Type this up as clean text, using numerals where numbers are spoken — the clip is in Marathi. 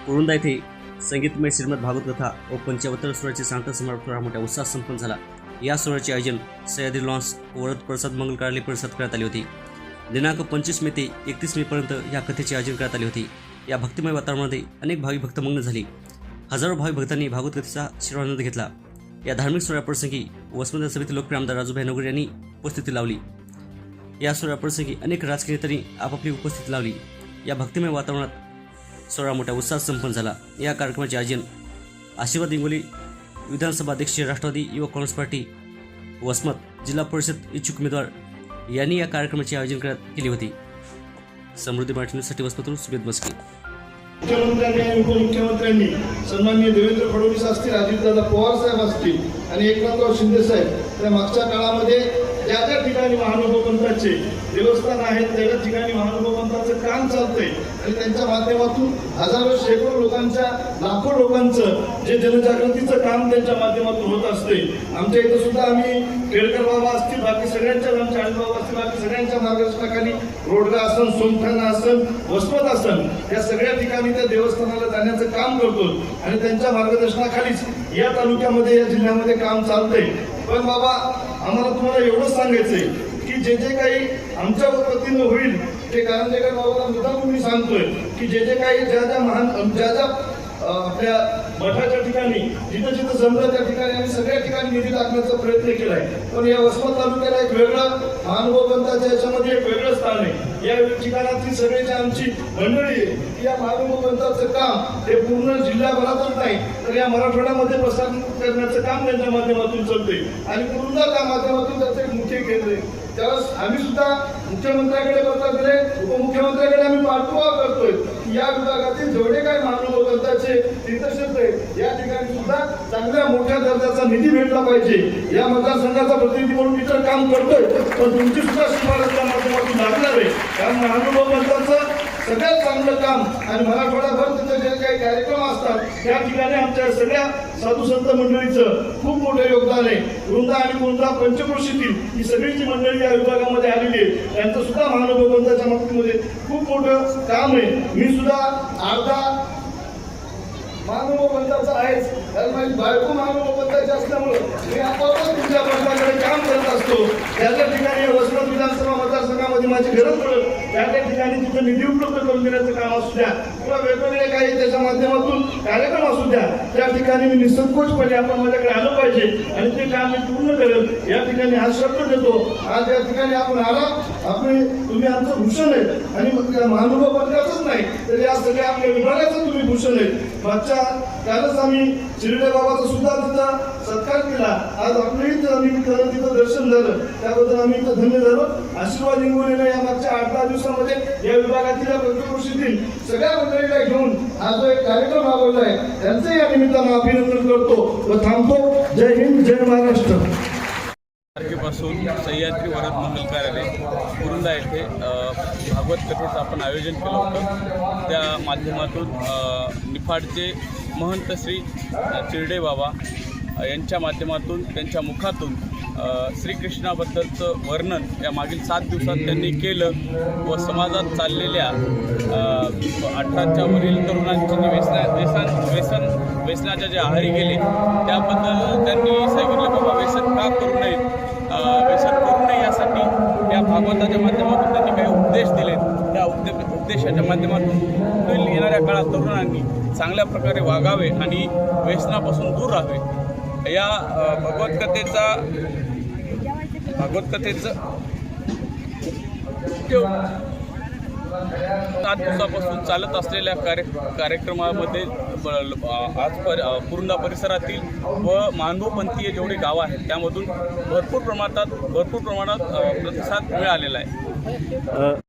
पुरुंदा येथे संगीतमय श्रीमद भागवत कथा व पंचावत्तर सोहळ्याचे सांगता समारोह मोठ्या उत्साहात संपन्न झाला। या सोहळ्याचे आयोजन सह्याद्री लॉन्स वरद प्रसाद मंगल कार्यालय परिसरात करण्यात आले होते। दिनांक 25 मे ते 31 मे पर्यंत या कथेचे आयोजन करण्यात आले होते। या भक्तिमय वातावरणामध्ये अनेक भाविक भक्त मग्न झाले। हजारो भाविक भक्तांनी भागवत कथेचा शिरवानंद घेतला। या धार्मिक सोहळ्याप्रसंगी वसमत सभेतील लोकप्रिय आमदार राजूभाई नगोरे यांनी उपस्थिती लावली। या सोहळ्याप्रसंगी अनेक राजकीय नेत्यांनी आपापली उपस्थिती लावली। या भक्तिमय वातावरणात सोहळा मोठ्या उत्साहात संपन्न झाला। या कार्यक्रमाचे आयोजन आशीर्वाद इंगोली विधानसभा अध्यक्ष राष्ट्रवादी युवक काँग्रेस पार्टी वसमत जिल्हा परिषद इच्छुक उमेदवार यांनी या कार्यक्रमाचे आयोजन केले होते। समृद्धी मराठी न्यूजसाठी वसमतहून सुमेध मस्के। मुख्यमंत्र्यांनी आणि उपमुख्यमंत्र्यांनी सन्माननीय देवेंद्र फडणवीस असतील, अजितदादा पवार साहेब असतील आणि एकनाथराव शिंदे साहेब त्या मागच्या काळामध्ये ज्या ज्या ठिकाणी महानुभव पंथाचे देवस्थान आहेत त्या ठिकाणी महानुभव पंथाचं काम चालतंय आणि त्यांच्या माध्यमातून हजारो शेकडो लोकांच्या लाखो लोकांचं जे जनजागृतीचं काम त्यांच्या माध्यमातून होत असते। आमच्या इथं सुद्धा आम्ही केळकर बाबा असतील, बाकी सगळ्यांच्या आमच्या बाबा असतील, बाकी सगळ्यांच्या मार्गदर्शनाखाली रोडगा आसन, सोमठाणा आसन, वसमत आसन या सगळ्या ठिकाणी त्या देवस्थानाला जाण्याचं काम करतो आणि त्यांच्या मार्गदर्शनाखालीच या तालुक्यामध्ये या जिल्ह्यामध्ये काम चालतंय। पण बाबा आम्हाला तुम्हाला एवढं सांगायचंय की जे जे काही आमच्या पद्धतीनं होईल ते कारंजेकर बाबाला मुद्दाम मी सांगतोय की जे जे काही ज्या आपल्या मठाच्या ठिकाणी जिथं जिथं जमलं त्या ठिकाणी आम्ही सगळ्या ठिकाणी निधी टाकण्याचा प्रयत्न केलाय। पण या वसमत तालुक्याला एक वेगळं महानुभव पंथाच्या याच्यामध्ये एक वेगळं स्थान आहे। या ठिकाणातली सगळी जी आमची मंडळी आहे की या महानुभव पंथाचं काम हे पूर्ण जिल्ह्याभरातच नाही तर या मराठवाड्यामध्ये प्रसार करण्याचं काम त्यांच्या माध्यमातून चालतंय आणि पुरुंदा माध्यमातून त्याचं एक मुख्य केंद्र आहे। त्यावेळेस आम्ही सुद्धा मुख्यमंत्र्यांकडे पत्र दिले, उपमुख्यमंत्र्यांकडे आम्ही पाठपुरावा करतोय की या विभागातील जेवढे काही महानुभव पंथाचे तीर्थक्षेत्र आहेत या ठिकाणी सुद्धा चांगल्या मोठ्या दर्जाचा निधी भेटला पाहिजे। या मतदारसंघाचा प्रतिनिधी म्हणून इतर काम करतोय पण तुमची सुद्धा शिफारस त्या माध्यमातून लागणार आहे कारण महानुभव पंथाचं सगळ्यात चांगलं काम आणि मराठवाड्याभर तिथे जे काही कार्यक्रम असतात त्या ठिकाणी आमच्या सगळ्या साधू संत मंडळीचं खूप मोठं योगदान आहे। वृंदा आणि वृंदा पंचक्रोशीतील ही सगळी जी मंडळी या विभागामध्ये आलेली आहे त्यांचं सुद्धा महानुभव पंथाच्या बाबतीमध्ये खूप मोठं काम आहे। मी सुद्धा अर्धा महानुभव पंथाचा आहेच कारण माझी बायको महानुभव पंथाची असल्यामुळे मी आपापच तुमच्या पंथाकडे काम करत असतो। त्या ठिकाणी वसमत विधानसभा मतदारसंघामध्ये माझी गरज पडत त्या ठिकाणी तिथं निधी उपलब्ध करून देण्याचं काम असू द्या किंवा वेगवेगळे काही त्याच्या माध्यमातून कार्यक्रम असू द्या त्या ठिकाणी मी निसंकोचपणे आपण माझ्याकडे आलं पाहिजे आणि ते काम मी पूर्ण करेल या ठिकाणी हा शब्द देतो। आज या ठिकाणी आपण आला तुम्ही आमचं भूषण आहे आणि महानुभव पंथाचंच नाही तर या सगळ्या आपल्या विभागाचं तुम्ही भूषण आहे। मागच्या कालच आम्ही शिर्डे बाबाचा सुद्धा तिथं सत्कार केला। आज आपलंही तिथं दर्शन झालं त्याबद्दल आम्ही इथं धन्य झालो। आशीर्वाद इंगोलीने या मागच्या 8-10 दिवसामध्ये या विभागातील या पंचक्रोशीतील सगळ्या मंडळीला घेऊन हा जो एक कार्यक्रम राबवला आहे त्यांचं या निमित्तानं अभिनंदन करतो व थांबतो। जय हिंद, जय महाराष्ट्र। तारखेपासून सह्याद्री वरद मंगल कार्यालय पुरुंदा येथे भागवत कथेचं आपण आयोजन केलं होतं। त्या माध्यमातून निफाडचे महंत श्री चिरडे बाबा यांच्या माध्यमातून त्यांच्या मुखातून श्रीकृष्णाबद्दलचं वर्णन या मागील 7 दिवसात त्यांनी केलं व समाजात चाललेल्या 18च्या वरील तरुणांची व्यसनाच्या जे आहारी गेले त्याबद्दल त्यांनी सांगितलं बाबा व्यसन का करू नये, व्यसन करू नये यासाठी या भागवताच्या माध्यमातून त्यांनी काही उपदेश दिले। त्या उपदेशाच्या माध्यमातून पुढील येणाऱ्या काळात तरुणांनी चांगल्या प्रकारे वागावे आणि व्यसनापासून दूर राहावे। या भागवतकथेचं 7 दिवसापासून चालत असलेल्या कार्यक्रमामध्ये आज पुरुंदा परिसरातील व महानुभवपंथीय जेवढे गावं आहेत त्यामधून भरपूर प्रमाणात प्रतिसाद मिळालेला आहे।